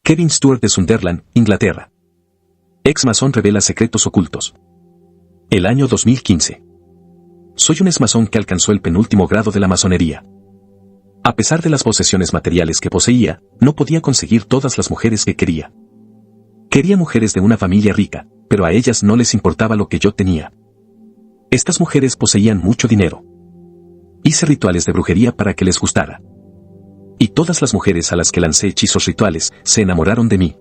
Kevin Stuart de Sunderland, Inglaterra. Ex masón revela secretos ocultos. El año 2015. Soy un ex masón que alcanzó el penúltimo grado de la masonería. A pesar de las posesiones materiales que poseía, no podía conseguir todas las mujeres que quería. Quería mujeres de una familia rica, pero a ellas no les importaba lo que yo tenía. Estas mujeres poseían mucho dinero. Hice rituales de brujería para que les gustara. Y todas las mujeres a las que lancé hechizos rituales se enamoraron de mí.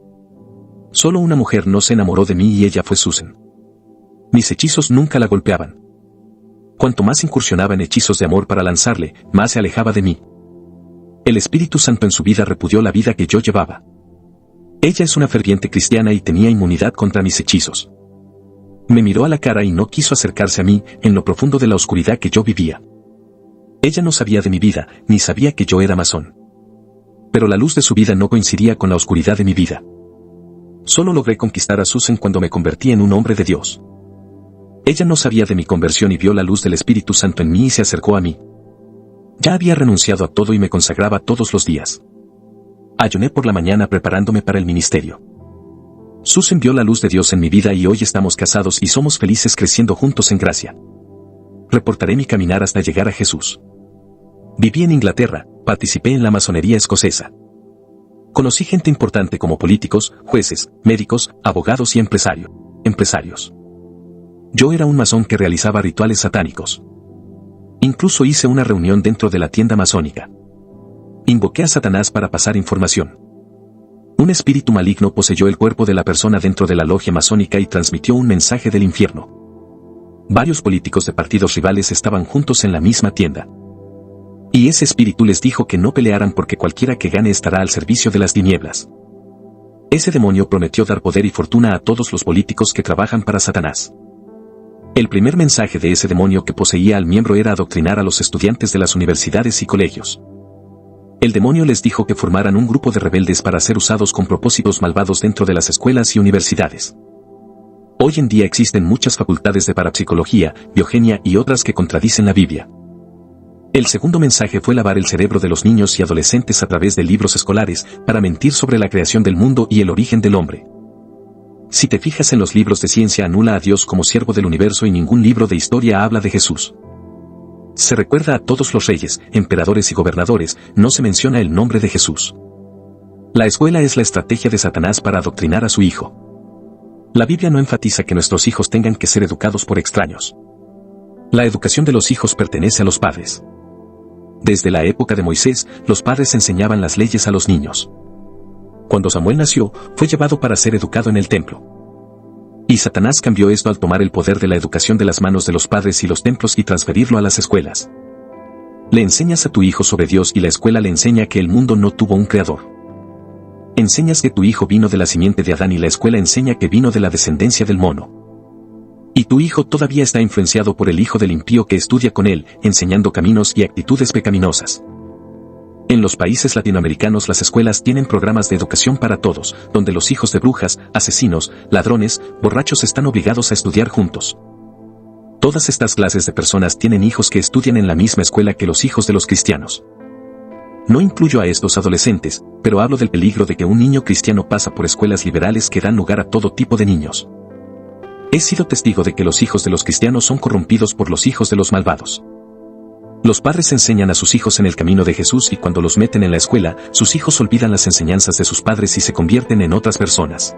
Solo una mujer no se enamoró de mí y ella fue Susan. Mis hechizos nunca la golpeaban. Cuanto más incursionaba en hechizos de amor para lanzarle, más se alejaba de mí. El Espíritu Santo en su vida repudió la vida que yo llevaba. Ella es una ferviente cristiana y tenía inmunidad contra mis hechizos. Me miró a la cara y no quiso acercarse a mí en lo profundo de la oscuridad que yo vivía. Ella no sabía de mi vida, ni sabía que yo era masón. Pero la luz de su vida no coincidía con la oscuridad de mi vida. Solo logré conquistar a Susan cuando me convertí en un hombre de Dios. Ella no sabía de mi conversión y vio la luz del Espíritu Santo en mí y se acercó a mí. Ya había renunciado a todo y me consagraba todos los días. Ayuné por la mañana preparándome para el ministerio. Susan vio la luz de Dios en mi vida y hoy estamos casados y somos felices creciendo juntos en gracia. Reportaré mi caminar hasta llegar a Jesús. Viví en Inglaterra, participé en la masonería escocesa. Conocí gente importante como políticos, jueces, médicos, abogados y empresarios. Yo era un masón que realizaba rituales satánicos. Incluso hice una reunión dentro de la tienda masónica. Invoqué a Satanás para pasar información. Un espíritu maligno poseyó el cuerpo de la persona dentro de la logia masónica y transmitió un mensaje del infierno. Varios políticos de partidos rivales estaban juntos en la misma tienda. Y ese espíritu les dijo que no pelearan porque cualquiera que gane estará al servicio de las tinieblas. Ese demonio prometió dar poder y fortuna a todos los políticos que trabajan para Satanás. El primer mensaje de ese demonio que poseía al miembro era adoctrinar a los estudiantes de las universidades y colegios. El demonio les dijo que formaran un grupo de rebeldes para ser usados con propósitos malvados dentro de las escuelas y universidades. Hoy en día existen muchas facultades de parapsicología, biogenia y otras que contradicen la Biblia. El segundo mensaje fue lavar el cerebro de los niños y adolescentes a través de libros escolares para mentir sobre la creación del mundo y el origen del hombre. Si te fijas en los libros de ciencia anula a Dios como siervo del universo y ningún libro de historia habla de Jesús. Se recuerda a todos los reyes, emperadores y gobernadores, no se menciona el nombre de Jesús. La escuela es la estrategia de Satanás para adoctrinar a su hijo. La Biblia no enfatiza que nuestros hijos tengan que ser educados por extraños. La educación de los hijos pertenece a los padres. Desde la época de Moisés, los padres enseñaban las leyes a los niños. Cuando Samuel nació, fue llevado para ser educado en el templo. Y Satanás cambió esto al tomar el poder de la educación de las manos de los padres y los templos y transferirlo a las escuelas. Le enseñas a tu hijo sobre Dios y la escuela le enseña que el mundo no tuvo un creador. Enseñas que tu hijo vino de la simiente de Adán y la escuela enseña que vino de la descendencia del mono. Y tu hijo todavía está influenciado por el hijo del impío que estudia con él, enseñando caminos y actitudes pecaminosas. En los países latinoamericanos las escuelas tienen programas de educación para todos, donde los hijos de brujas, asesinos, ladrones, borrachos están obligados a estudiar juntos. Todas estas clases de personas tienen hijos que estudian en la misma escuela que los hijos de los cristianos. No incluyo a estos adolescentes, pero hablo del peligro de que un niño cristiano pasa por escuelas liberales que dan lugar a todo tipo de niños. He sido testigo de que los hijos de los cristianos son corrompidos por los hijos de los malvados. Los padres enseñan a sus hijos en el camino de Jesús y cuando los meten en la escuela, sus hijos olvidan las enseñanzas de sus padres y se convierten en otras personas.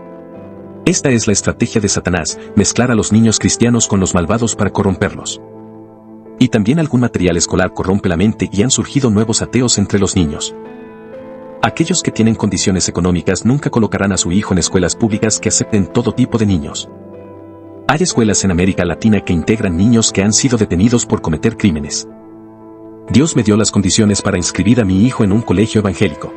Esta es la estrategia de Satanás, mezclar a los niños cristianos con los malvados para corromperlos. Y también algún material escolar corrompe la mente y han surgido nuevos ateos entre los niños. Aquellos que tienen condiciones económicas nunca colocarán a su hijo en escuelas públicas que acepten todo tipo de niños. Hay escuelas en América Latina que integran niños que han sido detenidos por cometer crímenes. Dios me dio las condiciones para inscribir a mi hijo en un colegio evangélico.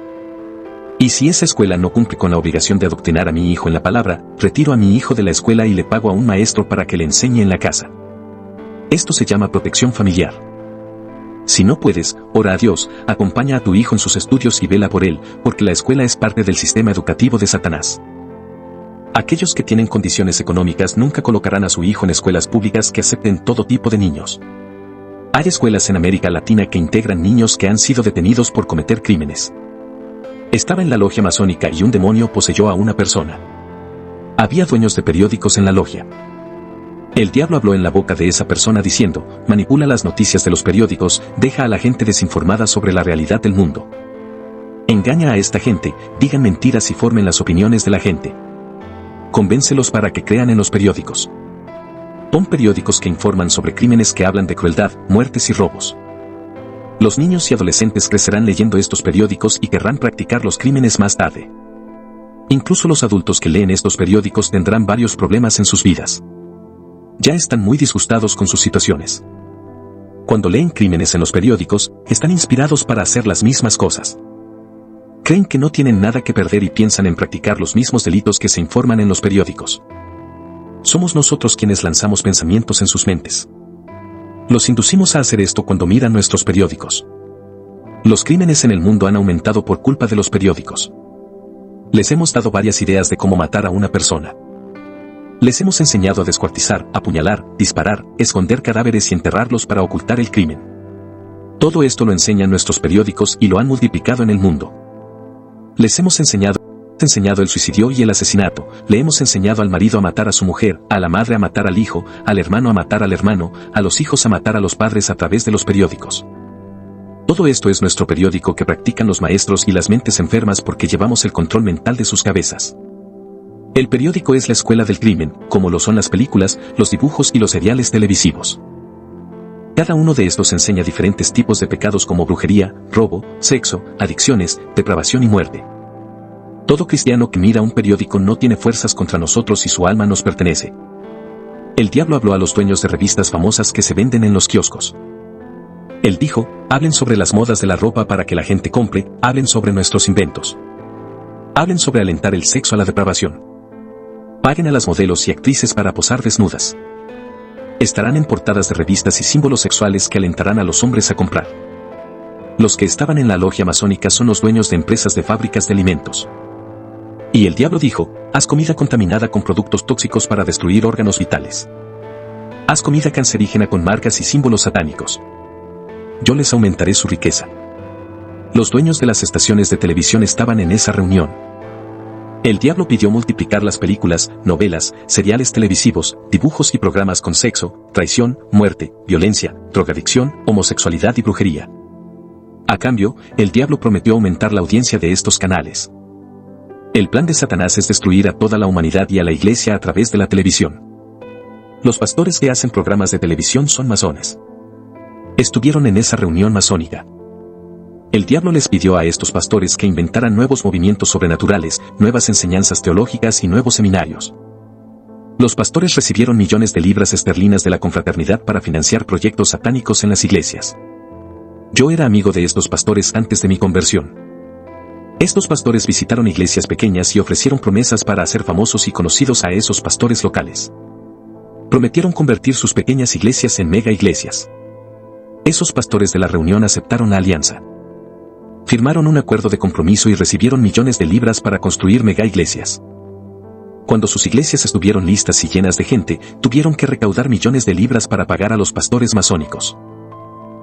Y si esa escuela no cumple con la obligación de adoctrinar a mi hijo en la palabra, retiro a mi hijo de la escuela y le pago a un maestro para que le enseñe en la casa. Esto se llama protección familiar. Si no puedes, ora a Dios, acompaña a tu hijo en sus estudios y vela por él, porque la escuela es parte del sistema educativo de Satanás. Aquellos que tienen condiciones económicas nunca colocarán a su hijo en escuelas públicas que acepten todo tipo de niños. Hay escuelas en América Latina que integran niños que han sido detenidos por cometer crímenes. Estaba en la logia masónica y un demonio poseyó a una persona. Había dueños de periódicos en la logia. El diablo habló en la boca de esa persona diciendo: manipula las noticias de los periódicos, deja a la gente desinformada sobre la realidad del mundo. Engaña a esta gente, digan mentiras y formen las opiniones de la gente. Convéncelos para que crean en los periódicos. Pon periódicos que informan sobre crímenes que hablan de crueldad, muertes y robos. Los niños y adolescentes crecerán leyendo estos periódicos y querrán practicar los crímenes más tarde. Incluso los adultos que leen estos periódicos tendrán varios problemas en sus vidas. Ya están muy disgustados con sus situaciones. Cuando leen crímenes en los periódicos, están inspirados para hacer las mismas cosas. Creen que no tienen nada que perder y piensan en practicar los mismos delitos que se informan en los periódicos. Somos nosotros quienes lanzamos pensamientos en sus mentes. Los inducimos a hacer esto cuando miran nuestros periódicos. Los crímenes en el mundo han aumentado por culpa de los periódicos. Les hemos dado varias ideas de cómo matar a una persona. Les hemos enseñado a descuartizar, apuñalar, disparar, esconder cadáveres y enterrarlos para ocultar el crimen. Todo esto lo enseñan nuestros periódicos y lo han multiplicado en el mundo. Les hemos enseñado el suicidio y el asesinato, le hemos enseñado al marido a matar a su mujer, a la madre a matar al hijo, al hermano a matar al hermano, a los hijos a matar a los padres a través de los periódicos. Todo esto es nuestro periódico que practican los maestros y las mentes enfermas porque llevamos el control mental de sus cabezas. El periódico es la escuela del crimen, como lo son las películas, los dibujos y los seriales televisivos. Cada uno de estos enseña diferentes tipos de pecados como brujería, robo, sexo, adicciones, depravación y muerte. Todo cristiano que mira un periódico no tiene fuerzas contra nosotros y su alma nos pertenece. El diablo habló a los dueños de revistas famosas que se venden en los kioscos. Él dijo: hablen sobre las modas de la ropa para que la gente compre, hablen sobre nuestros inventos. Hablen sobre alentar el sexo a la depravación. Paguen a las modelos y actrices para posar desnudas. Estarán en portadas de revistas y símbolos sexuales que alentarán a los hombres a comprar. Los que estaban en la logia masónica son los dueños de empresas de fábricas de alimentos. Y el diablo dijo: haz comida contaminada con productos tóxicos para destruir órganos vitales. Haz comida cancerígena con marcas y símbolos satánicos. Yo les aumentaré su riqueza. Los dueños de las estaciones de televisión estaban en esa reunión. El diablo pidió multiplicar las películas, novelas, seriales televisivos, dibujos y programas con sexo, traición, muerte, violencia, drogadicción, homosexualidad y brujería. A cambio, el diablo prometió aumentar la audiencia de estos canales. El plan de Satanás es destruir a toda la humanidad y a la iglesia a través de la televisión. Los pastores que hacen programas de televisión son masones. Estuvieron en esa reunión masónica. El diablo les pidió a estos pastores que inventaran nuevos movimientos sobrenaturales, nuevas enseñanzas teológicas y nuevos seminarios. Los pastores recibieron millones de libras esterlinas de la confraternidad para financiar proyectos satánicos en las iglesias. Yo era amigo de estos pastores antes de mi conversión. Estos pastores visitaron iglesias pequeñas y ofrecieron promesas para hacer famosos y conocidos a esos pastores locales. Prometieron convertir sus pequeñas iglesias en mega iglesias. Esos pastores de la reunión aceptaron la alianza. Firmaron un acuerdo de compromiso y recibieron millones de libras para construir mega iglesias. Cuando sus iglesias estuvieron listas y llenas de gente, tuvieron que recaudar millones de libras para pagar a los pastores masónicos.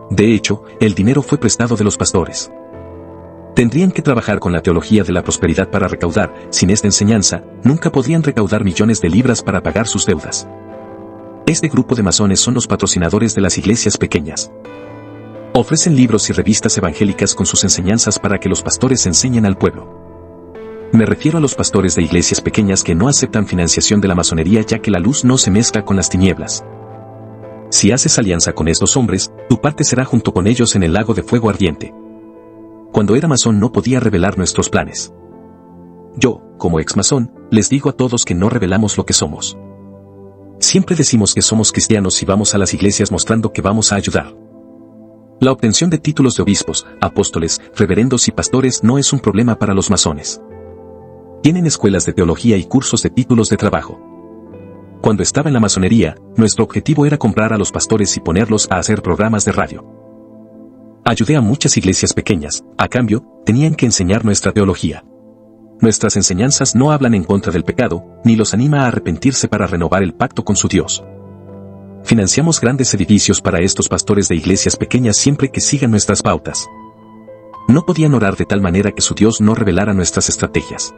De hecho, el dinero fue prestado de los pastores. Tendrían que trabajar con la teología de la prosperidad para recaudar. Sin esta enseñanza, nunca podrían recaudar millones de libras para pagar sus deudas. Este grupo de masones son los patrocinadores de las iglesias pequeñas. Ofrecen libros y revistas evangélicas con sus enseñanzas para que los pastores enseñen al pueblo. Me refiero a los pastores de iglesias pequeñas que no aceptan financiación de la masonería, ya que la luz no se mezcla con las tinieblas. Si haces alianza con estos hombres, tu parte será junto con ellos en el lago de fuego ardiente. Cuando era masón no podía revelar nuestros planes. Yo, como ex masón, les digo a todos que no revelamos lo que somos. Siempre decimos que somos cristianos y vamos a las iglesias mostrando que vamos a ayudar. La obtención de títulos de obispos, apóstoles, reverendos y pastores no es un problema para los masones. Tienen escuelas de teología y cursos de títulos de trabajo. Cuando estaba en la masonería, nuestro objetivo era comprar a los pastores y ponerlos a hacer programas de radio. Ayudé a muchas iglesias pequeñas, a cambio, tenían que enseñar nuestra teología. Nuestras enseñanzas no hablan en contra del pecado, ni los anima a arrepentirse para renovar el pacto con su Dios. Financiamos grandes edificios para estos pastores de iglesias pequeñas siempre que sigan nuestras pautas. No podían orar de tal manera que su Dios no revelara nuestras estrategias.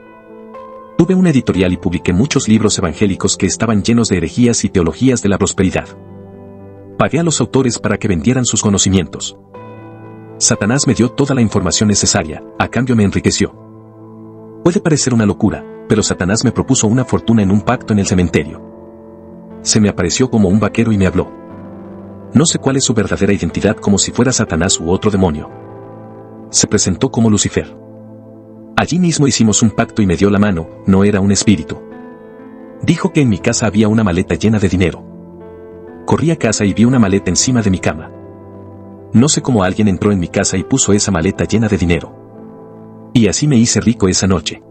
Tuve una editorial y publiqué muchos libros evangélicos que estaban llenos de herejías y teologías de la prosperidad. Pagué a los autores para que vendieran sus conocimientos. Satanás me dio toda la información necesaria, a cambio me enriqueció. Puede parecer una locura, pero Satanás me propuso una fortuna en un pacto en el cementerio. Se me apareció como un vaquero y me habló. No sé cuál es su verdadera identidad, como si fuera Satanás u otro demonio. Se presentó como Lucifer. Allí mismo hicimos un pacto y me dio la mano, no era un espíritu. Dijo que en mi casa había una maleta llena de dinero. Corrí a casa y vi una maleta encima de mi cama. No sé cómo alguien entró en mi casa y puso esa maleta llena de dinero. Y así me hice rico esa noche.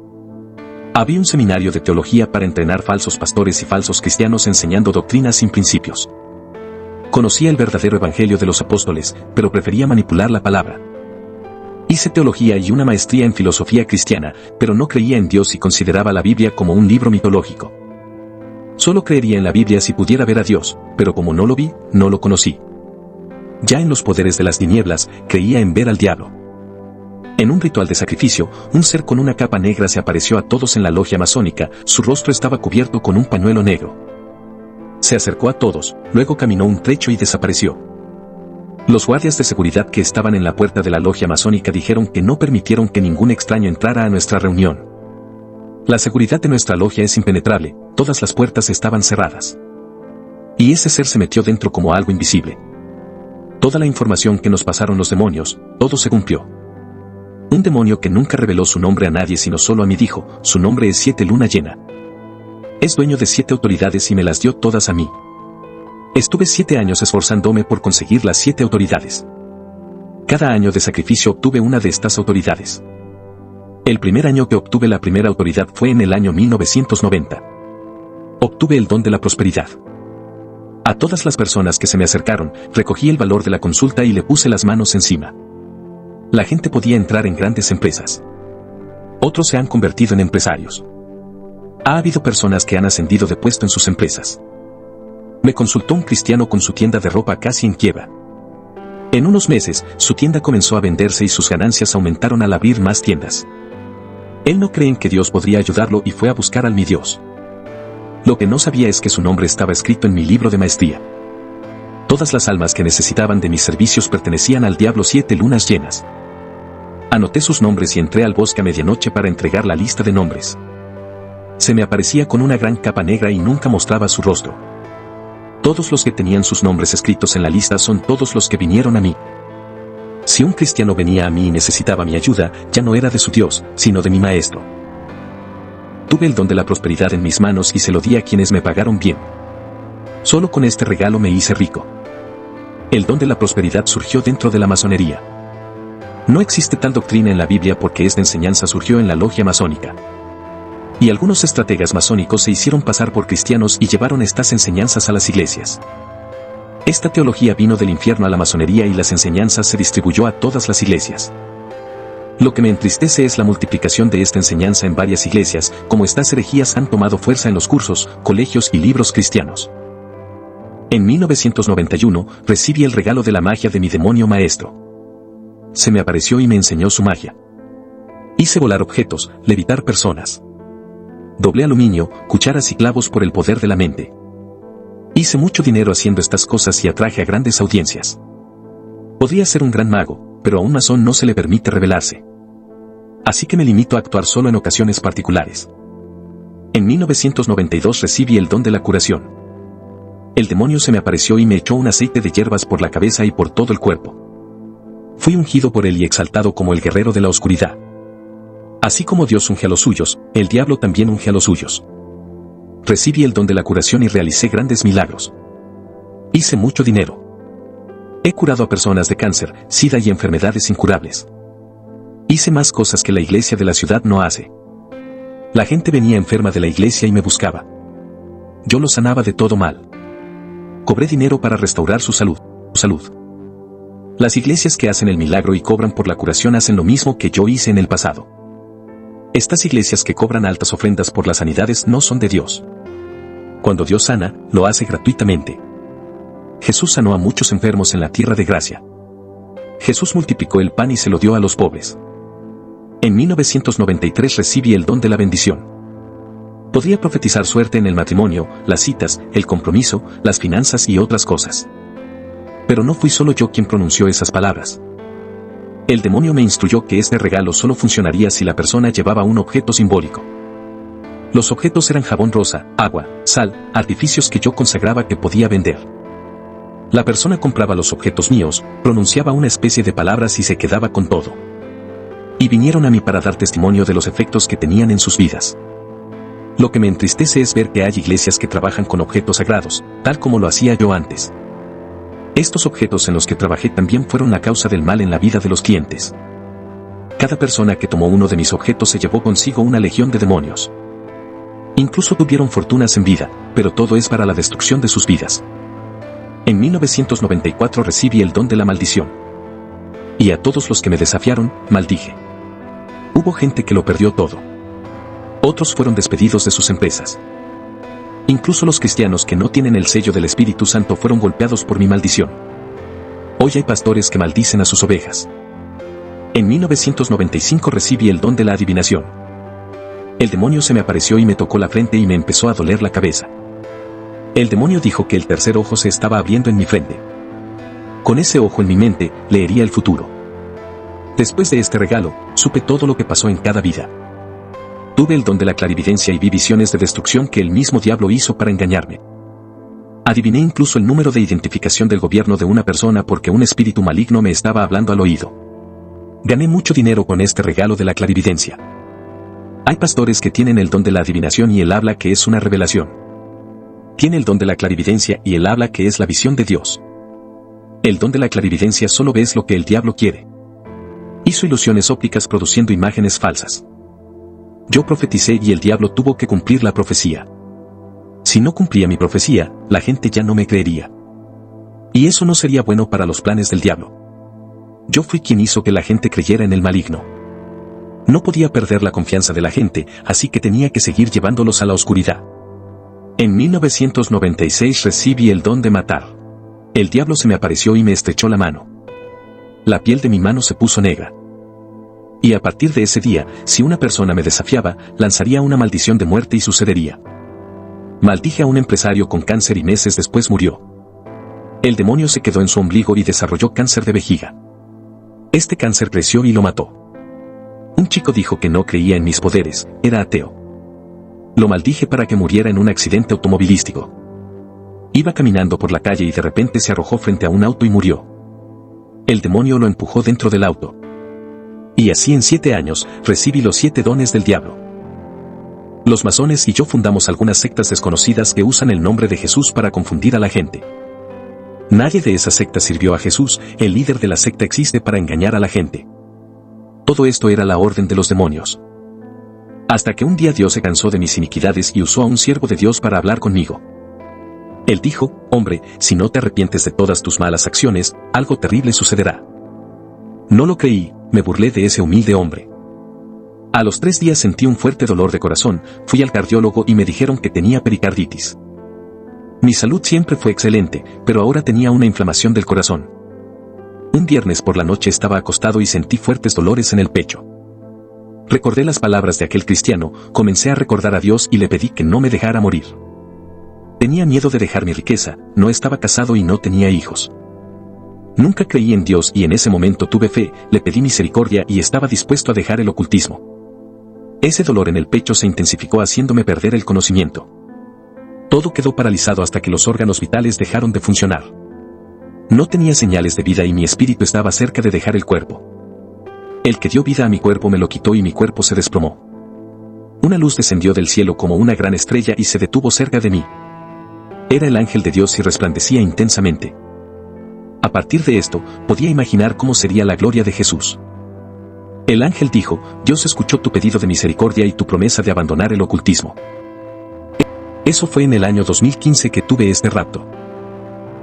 Había un seminario de teología para entrenar falsos pastores y falsos cristianos enseñando doctrinas sin principios. Conocía el verdadero evangelio de los apóstoles, pero prefería manipular la palabra. Hice teología y una maestría en filosofía cristiana, pero no creía en Dios y consideraba la Biblia como un libro mitológico. Solo creería en la Biblia si pudiera ver a Dios, pero como no lo vi, no lo conocí. Ya en los poderes de las tinieblas, creía en ver al diablo. En un ritual de sacrificio, un ser con una capa negra se apareció a todos en la logia masónica, su rostro estaba cubierto con un pañuelo negro. Se acercó a todos, luego caminó un trecho y desapareció. Los guardias de seguridad que estaban en la puerta de la logia masónica dijeron que no permitieron que ningún extraño entrara a nuestra reunión. La seguridad de nuestra logia es impenetrable, todas las puertas estaban cerradas. Y ese ser se metió dentro como algo invisible. Toda la información que nos pasaron los demonios, todo se cumplió. Un demonio que nunca reveló su nombre a nadie sino solo a mí dijo, su nombre es 7 luna llena. Es dueño de 7 autoridades y me las dio todas a mí. Estuve 7 años esforzándome por conseguir las 7 autoridades. Cada año de sacrificio obtuve una de estas autoridades. El primer año que obtuve la primera autoridad fue en el año 1990. Obtuve el don de la prosperidad. A todas las personas que se me acercaron, recogí el valor de la consulta y le puse las manos encima. La gente podía entrar en grandes empresas. Otros se han convertido en empresarios. Ha habido personas que han ascendido de puesto en sus empresas. Me consultó un cristiano con su tienda de ropa casi en quiebra. En unos meses, su tienda comenzó a venderse y sus ganancias aumentaron al abrir más tiendas. Él no cree en que Dios podría ayudarlo y fue a buscar al mi Dios. Lo que no sabía es que su nombre estaba escrito en mi libro de maestría. Todas las almas que necesitaban de mis servicios pertenecían al diablo 7 lunas llenas. Anoté sus nombres y entré al bosque a medianoche para entregar la lista de nombres. Se me aparecía con una gran capa negra y nunca mostraba su rostro. Todos los que tenían sus nombres escritos en la lista son todos los que vinieron a mí. Si un cristiano venía a mí y necesitaba mi ayuda, ya no era de su Dios, sino de mi maestro. Tuve el don de la prosperidad en mis manos y se lo di a quienes me pagaron bien. Solo con este regalo me hice rico. El don de la prosperidad surgió dentro de la masonería. No existe tal doctrina en la Biblia porque esta enseñanza surgió en la logia masónica. Y algunos estrategas masónicos se hicieron pasar por cristianos y llevaron estas enseñanzas a las iglesias. Esta teología vino del infierno a la masonería y las enseñanzas se distribuyó a todas las iglesias. Lo que me entristece es la multiplicación de esta enseñanza en varias iglesias, como estas herejías han tomado fuerza en los cursos, colegios y libros cristianos. En 1991, recibí el regalo de la magia de mi demonio maestro. Se me apareció y me enseñó su magia. Hice volar objetos, levitar personas. Doblé aluminio, cucharas y clavos por el poder de la mente. Hice mucho dinero haciendo estas cosas y atraje a grandes audiencias. Podría ser un gran mago, pero a un masón no se le permite revelarse. Así que me limito a actuar solo en ocasiones particulares. En 1992 recibí el don de la curación. El demonio se me apareció y me echó un aceite de hierbas por la cabeza y por todo el cuerpo. Fui ungido por él y exaltado como el guerrero de la oscuridad. Así como Dios unge a los suyos, el diablo también unge a los suyos. Recibí el don de la curación y realicé grandes milagros. Hice mucho dinero. He curado a personas de cáncer, sida y enfermedades incurables. Hice más cosas que la iglesia de la ciudad no hace. La gente venía enferma de la iglesia y me buscaba. Yo los sanaba de todo mal. Cobré dinero para restaurar su salud. Las iglesias que hacen el milagro y cobran por la curación hacen lo mismo que yo hice en el pasado. Estas iglesias que cobran altas ofrendas por las sanidades no son de Dios. Cuando Dios sana, lo hace gratuitamente. Jesús sanó a muchos enfermos en la tierra de gracia. Jesús multiplicó el pan y se lo dio a los pobres. En 1993 recibí el don de la bendición. Podría profetizar suerte en el matrimonio, las citas, el compromiso, las finanzas y otras cosas. Pero no fui solo yo quien pronunció esas palabras. El demonio me instruyó que este regalo solo funcionaría si la persona llevaba un objeto simbólico. Los objetos eran jabón rosa, agua, sal, artificios que yo consagraba que podía vender. La persona compraba los objetos míos, pronunciaba una especie de palabras y se quedaba con todo. Y vinieron a mí para dar testimonio de los efectos que tenían en sus vidas. Lo que me entristece es ver que hay iglesias que trabajan con objetos sagrados, tal como lo hacía yo antes. Estos objetos en los que trabajé también fueron la causa del mal en la vida de los clientes. Cada persona que tomó uno de mis objetos se llevó consigo una legión de demonios. Incluso tuvieron fortunas en vida, pero todo es para la destrucción de sus vidas. En 1994 recibí el don de la maldición. Y a todos los que me desafiaron, maldije. Hubo gente que lo perdió todo. Otros fueron despedidos de sus empresas. Incluso los cristianos que no tienen el sello del Espíritu Santo fueron golpeados por mi maldición. Hoy hay pastores que maldicen a sus ovejas. En 1995 recibí el don de la adivinación. El demonio se me apareció y me tocó la frente y me empezó a doler la cabeza. El demonio dijo que el tercer ojo se estaba abriendo en mi frente. Con ese ojo en mi mente, leería el futuro. Después de este regalo, supe todo lo que pasó en cada vida. Tuve el don de la clarividencia y vi visiones de destrucción que el mismo diablo hizo para engañarme. Adiviné incluso el número de identificación del gobierno de una persona porque un espíritu maligno me estaba hablando al oído. Gané mucho dinero con este regalo de la clarividencia. Hay pastores que tienen el don de la adivinación y el habla que es una revelación. Tiene el don de la clarividencia y el habla que es la visión de Dios. El don de la clarividencia solo ves lo que el diablo quiere. Hizo ilusiones ópticas produciendo imágenes falsas. Yo profeticé y el diablo tuvo que cumplir la profecía. Si no cumplía mi profecía, la gente ya no me creería. Y eso no sería bueno para los planes del diablo. Yo fui quien hizo que la gente creyera en el maligno. No podía perder la confianza de la gente, así que tenía que seguir llevándolos a la oscuridad. En 1996 recibí el don de matar. El diablo se me apareció y me estrechó la mano. La piel de mi mano se puso negra. Y a partir de ese día, si una persona me desafiaba, lanzaría una maldición de muerte y sucedería. Maldije a un empresario con cáncer y meses después murió. El demonio se quedó en su ombligo y desarrolló cáncer de vejiga. Este cáncer creció y lo mató. Un chico dijo que no creía en mis poderes, era ateo. Lo maldije para que muriera en un accidente automovilístico. Iba caminando por la calle y de repente se arrojó frente a un auto y murió. El demonio lo empujó dentro del auto. Y así en 7 años, recibí los 7 dones del diablo. Los masones y yo fundamos algunas sectas desconocidas que usan el nombre de Jesús para confundir a la gente. Nadie de esas sectas sirvió a Jesús, el líder de la secta existe para engañar a la gente. Todo esto era la orden de los demonios. Hasta que un día Dios se cansó de mis iniquidades y usó a un siervo de Dios para hablar conmigo. Él dijo, hombre, si no te arrepientes de todas tus malas acciones, algo terrible sucederá. No lo creí, me burlé de ese humilde hombre. A los 3 días sentí un fuerte dolor de corazón, fui al cardiólogo y me dijeron que tenía pericarditis. Mi salud siempre fue excelente, pero ahora tenía una inflamación del corazón. Un viernes por la noche estaba acostado y sentí fuertes dolores en el pecho. Recordé las palabras de aquel cristiano, comencé a recordar a Dios y le pedí que no me dejara morir. Tenía miedo de dejar mi riqueza, no estaba casado y no tenía hijos. Nunca creí en Dios y en ese momento tuve fe, le pedí misericordia y estaba dispuesto a dejar el ocultismo. Ese dolor en el pecho se intensificó haciéndome perder el conocimiento. Todo quedó paralizado hasta que los órganos vitales dejaron de funcionar. No tenía señales de vida y mi espíritu estaba cerca de dejar el cuerpo. El que dio vida a mi cuerpo me lo quitó y mi cuerpo se desplomó. Una luz descendió del cielo como una gran estrella y se detuvo cerca de mí. Era el ángel de Dios y resplandecía intensamente. A partir de esto, podía imaginar cómo sería la gloria de Jesús. El ángel dijo, Dios escuchó tu pedido de misericordia y tu promesa de abandonar el ocultismo. Eso fue en el año 2015 que tuve este rapto.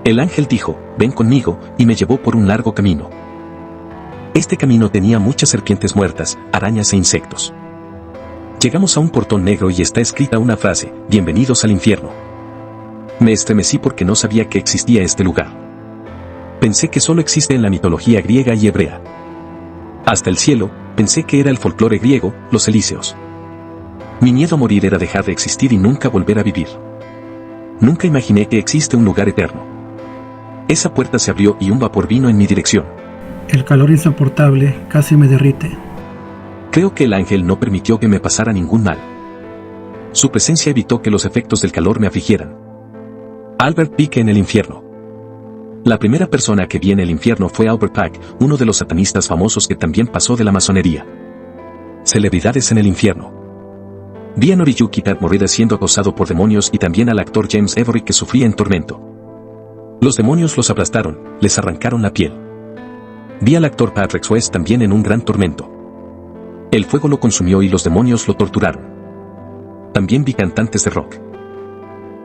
El ángel dijo, ven conmigo, y me llevó por un largo camino. Este camino tenía muchas serpientes muertas, arañas e insectos. Llegamos a un portón negro y está escrita una frase, bienvenidos al infierno. Me estremecí porque no sabía que existía este lugar. Pensé que solo existe en la mitología griega y hebrea. Hasta el cielo, pensé que era el folclore griego, los elíseos. Mi miedo a morir era dejar de existir y nunca volver a vivir. Nunca imaginé que existe un lugar eterno. Esa puerta se abrió y un vapor vino en mi dirección. El calor insoportable casi me derrite. Creo que el ángel no permitió que me pasara ningún mal. Su presencia evitó que los efectos del calor me afligieran. Albert Pike en el infierno. La primera persona que vi en el infierno fue Albert Pike, uno de los satanistas famosos que también pasó de la masonería. Celebridades en el infierno. Vi a Noriyuki Takemura siendo acosado por demonios y también al actor James Avery que sufría en tormento. Los demonios los aplastaron, les arrancaron la piel. Vi al actor Patrick Swayze también en un gran tormento. El fuego lo consumió y los demonios lo torturaron. También vi cantantes de rock.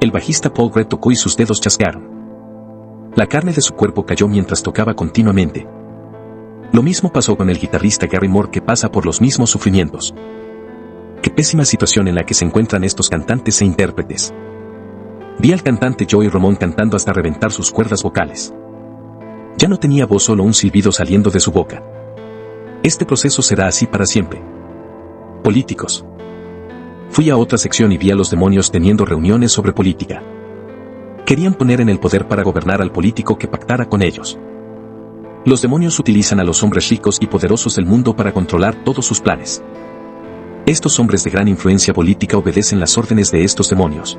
El bajista Paul Gray tocó y sus dedos chasquearon. La carne de su cuerpo cayó mientras tocaba continuamente. Lo mismo pasó con el guitarrista Gary Moore que pasa por los mismos sufrimientos. Qué pésima situación en la que se encuentran estos cantantes e intérpretes. Vi al cantante Joey Ramone cantando hasta reventar sus cuerdas vocales. Ya no tenía voz, solo un silbido saliendo de su boca. Este proceso será así para siempre. Políticos. Fui a otra sección y vi a los demonios teniendo reuniones sobre política. Querían poner en el poder para gobernar al político que pactara con ellos. Los demonios utilizan a los hombres ricos y poderosos del mundo para controlar todos sus planes. Estos hombres de gran influencia política obedecen las órdenes de estos demonios.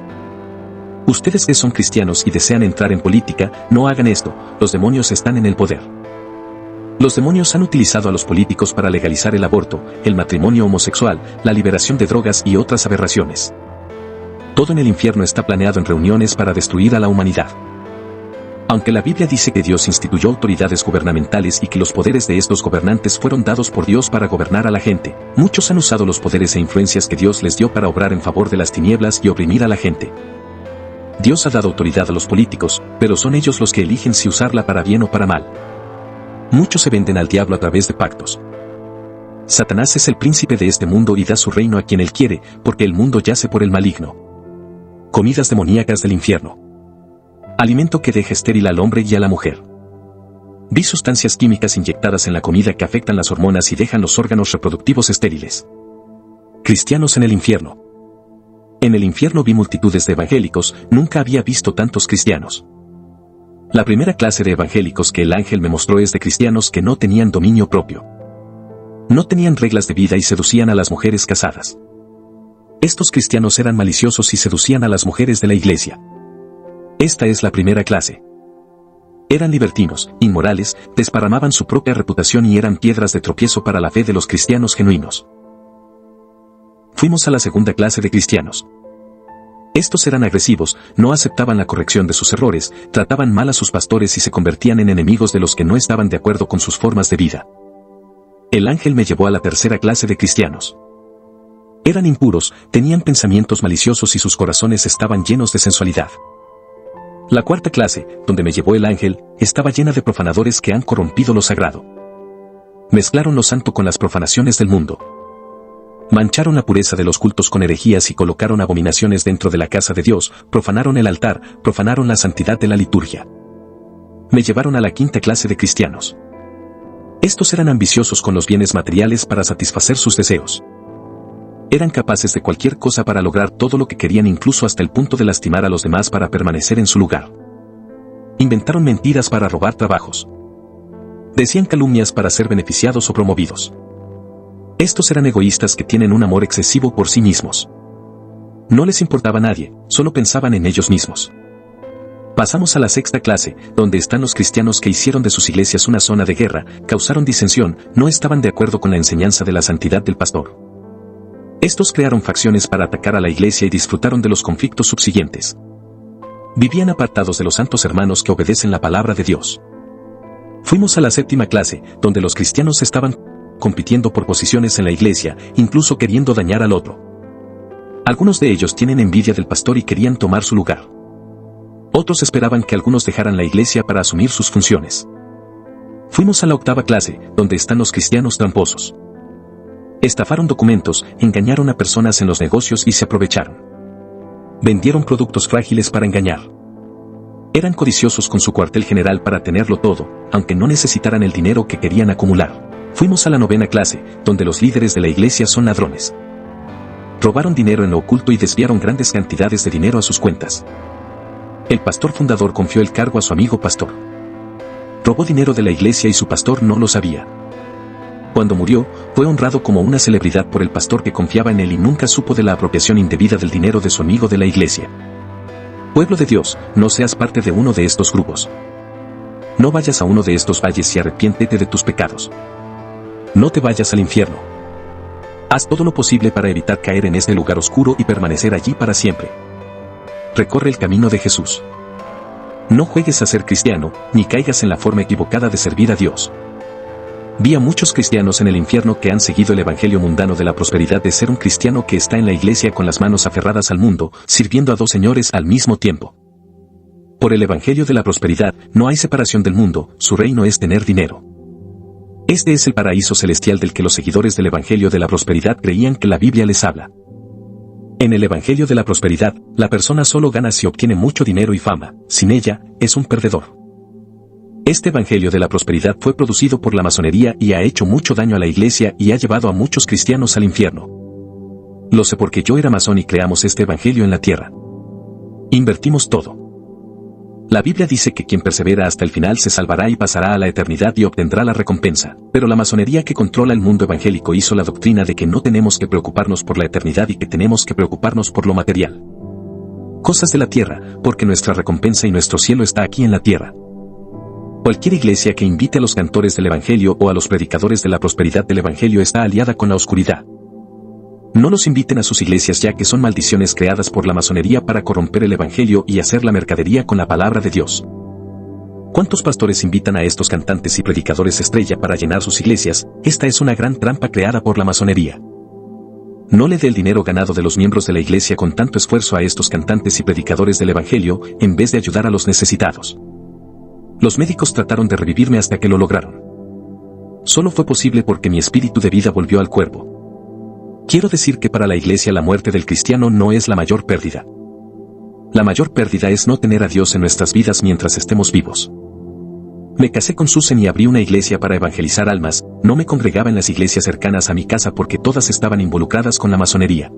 Ustedes que son cristianos y desean entrar en política, no hagan esto, los demonios están en el poder. Los demonios han utilizado a los políticos para legalizar el aborto, el matrimonio homosexual, la liberación de drogas y otras aberraciones. Todo en el infierno está planeado en reuniones para destruir a la humanidad. Aunque la Biblia dice que Dios instituyó autoridades gubernamentales y que los poderes de estos gobernantes fueron dados por Dios para gobernar a la gente, muchos han usado los poderes e influencias que Dios les dio para obrar en favor de las tinieblas y oprimir a la gente. Dios ha dado autoridad a los políticos, pero son ellos los que eligen si usarla para bien o para mal. Muchos se venden al diablo a través de pactos. Satanás es el príncipe de este mundo y da su reino a quien él quiere, porque el mundo yace por el maligno. Comidas demoníacas del infierno. Alimento que deja estéril al hombre y a la mujer. Vi sustancias químicas inyectadas en la comida que afectan las hormonas y dejan los órganos reproductivos estériles. Cristianos en el infierno. En el infierno vi multitudes de evangélicos, nunca había visto tantos cristianos. La primera clase de evangélicos que el ángel me mostró es de cristianos que no tenían dominio propio. No tenían reglas de vida y seducían a las mujeres casadas. Estos cristianos eran maliciosos y seducían a las mujeres de la iglesia. Esta es la primera clase. Eran libertinos, inmorales, desparramaban su propia reputación y eran piedras de tropiezo para la fe de los cristianos genuinos. Fuimos a la segunda clase de cristianos. Estos eran agresivos, no aceptaban la corrección de sus errores, trataban mal a sus pastores y se convertían en enemigos de los que no estaban de acuerdo con sus formas de vida. El ángel me llevó a la tercera clase de cristianos. Eran impuros, tenían pensamientos maliciosos y sus corazones estaban llenos de sensualidad. La cuarta clase, donde me llevó el ángel, estaba llena de profanadores que han corrompido lo sagrado. Mezclaron lo santo con las profanaciones del mundo. Mancharon la pureza de los cultos con herejías y colocaron abominaciones dentro de la casa de Dios, profanaron el altar, profanaron la santidad de la liturgia. Me llevaron a la quinta clase de cristianos. Estos eran ambiciosos con los bienes materiales para satisfacer sus deseos. Eran capaces de cualquier cosa para lograr todo lo que querían, incluso hasta el punto de lastimar a los demás para permanecer en su lugar. Inventaron mentiras para robar trabajos. Decían calumnias para ser beneficiados o promovidos. Estos eran egoístas que tienen un amor excesivo por sí mismos. No les importaba a nadie, solo pensaban en ellos mismos. Pasamos a la sexta clase, donde están los cristianos que hicieron de sus iglesias una zona de guerra, causaron disensión, no estaban de acuerdo con la enseñanza de la santidad del pastor. Estos crearon facciones para atacar a la iglesia y disfrutaron de los conflictos subsiguientes. Vivían apartados de los santos hermanos que obedecen la palabra de Dios. Fuimos a la séptima clase, donde los cristianos estaban compitiendo por posiciones en la iglesia, incluso queriendo dañar al otro. Algunos de ellos tienen envidia del pastor y querían tomar su lugar. Otros esperaban que algunos dejaran la iglesia para asumir sus funciones. Fuimos a la octava clase, donde están los cristianos tramposos. Estafaron documentos, engañaron a personas en los negocios y se aprovecharon. Vendieron productos frágiles para engañar. Eran codiciosos con su cuartel general para tenerlo todo, aunque no necesitaran el dinero que querían acumular. Fuimos a la 9ª clase, donde los líderes de la iglesia son ladrones. Robaron dinero en lo oculto y desviaron grandes cantidades de dinero a sus cuentas. El pastor fundador confió el cargo a su amigo pastor. Robó dinero de la iglesia y su pastor no lo sabía. Cuando murió, fue honrado como una celebridad por el pastor que confiaba en él y nunca supo de la apropiación indebida del dinero de su amigo de la iglesia. Pueblo de Dios, no seas parte de uno de estos grupos. No vayas a uno de estos valles y arrepiéntete de tus pecados. No te vayas al infierno. Haz todo lo posible para evitar caer en este lugar oscuro y permanecer allí para siempre. Recorre el camino de Jesús. No juegues a ser cristiano, ni caigas en la forma equivocada de servir a Dios. Vi a muchos cristianos en el infierno que han seguido el evangelio mundano de la prosperidad de ser un cristiano que está en la iglesia con las manos aferradas al mundo, sirviendo a 2 señores al mismo tiempo. Por el evangelio de la prosperidad, no hay separación del mundo, su reino es tener dinero. Este es el paraíso celestial del que los seguidores del evangelio de la prosperidad creían que la Biblia les habla. En el evangelio de la prosperidad, la persona solo gana si obtiene mucho dinero y fama, sin ella, es un perdedor. Este evangelio de la prosperidad fue producido por la masonería y ha hecho mucho daño a la iglesia y ha llevado a muchos cristianos al infierno. Lo sé porque yo era masón y creamos este evangelio en la tierra. Invertimos todo. La Biblia dice que quien persevera hasta el final se salvará y pasará a la eternidad y obtendrá la recompensa, pero la masonería que controla el mundo evangélico hizo la doctrina de que no tenemos que preocuparnos por la eternidad y que tenemos que preocuparnos por lo material. Cosas de la tierra, porque nuestra recompensa y nuestro cielo está aquí en la tierra. Cualquier iglesia que invite a los cantores del evangelio o a los predicadores de la prosperidad del evangelio está aliada con la oscuridad. No los inviten a sus iglesias ya que son maldiciones creadas por la masonería para corromper el evangelio y hacer la mercadería con la palabra de Dios. ¿Cuántos pastores invitan a estos cantantes y predicadores estrella para llenar sus iglesias? Esta es una gran trampa creada por la masonería. No le dé el dinero ganado de los miembros de la iglesia con tanto esfuerzo a estos cantantes y predicadores del evangelio, en vez de ayudar a los necesitados. Los médicos trataron de revivirme hasta que lo lograron. Solo fue posible porque mi espíritu de vida volvió al cuerpo. Quiero decir que para la iglesia la muerte del cristiano no es la mayor pérdida. La mayor pérdida es no tener a Dios en nuestras vidas mientras estemos vivos. Me casé con Susan y abrí una iglesia para evangelizar almas, no me congregaba en las iglesias cercanas a mi casa porque todas estaban involucradas con la masonería.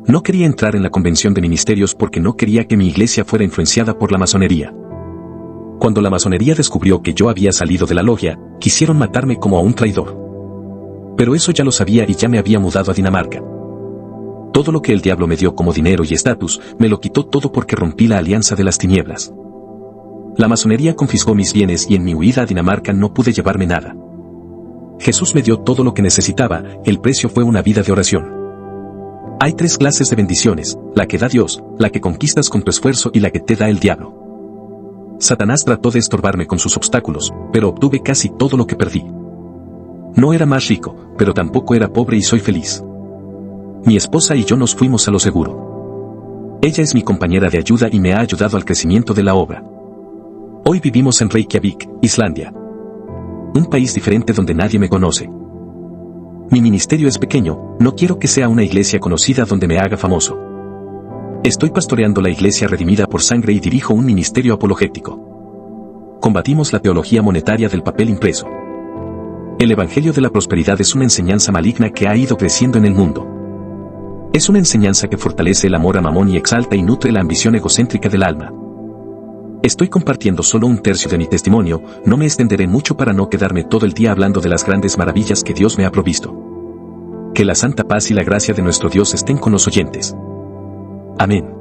No quería entrar en la convención de ministerios porque no quería que mi iglesia fuera influenciada por la masonería. Cuando la masonería descubrió que yo había salido de la logia, quisieron matarme como a un traidor. Pero eso ya lo sabía y ya me había mudado a Dinamarca. Todo lo que el diablo me dio como dinero y estatus, me lo quitó todo porque rompí la alianza de las tinieblas. La masonería confiscó mis bienes y en mi huida a Dinamarca no pude llevarme nada. Jesús me dio todo lo que necesitaba, el precio fue una vida de oración. Hay 3 clases de bendiciones, la que da Dios, la que conquistas con tu esfuerzo y la que te da el diablo. Satanás trató de estorbarme con sus obstáculos, pero obtuve casi todo lo que perdí. No era más rico, pero tampoco era pobre y soy feliz. Mi esposa y yo nos fuimos a lo seguro. Ella es mi compañera de ayuda y me ha ayudado al crecimiento de la obra. Hoy vivimos en Reykjavik, Islandia. Un país diferente donde nadie me conoce. Mi ministerio es pequeño, no quiero que sea una iglesia conocida donde me haga famoso. Estoy pastoreando la iglesia redimida por sangre y dirijo un ministerio apologético. Combatimos la teología monetaria del papel impreso. El evangelio de la prosperidad es una enseñanza maligna que ha ido creciendo en el mundo. Es una enseñanza que fortalece el amor a Mamón y exalta y nutre la ambición egocéntrica del alma. Estoy compartiendo solo 1/3 de mi testimonio, no me extenderé mucho para no quedarme todo el día hablando de las grandes maravillas que Dios me ha provisto. Que la santa paz y la gracia de nuestro Dios estén con los oyentes. Amén.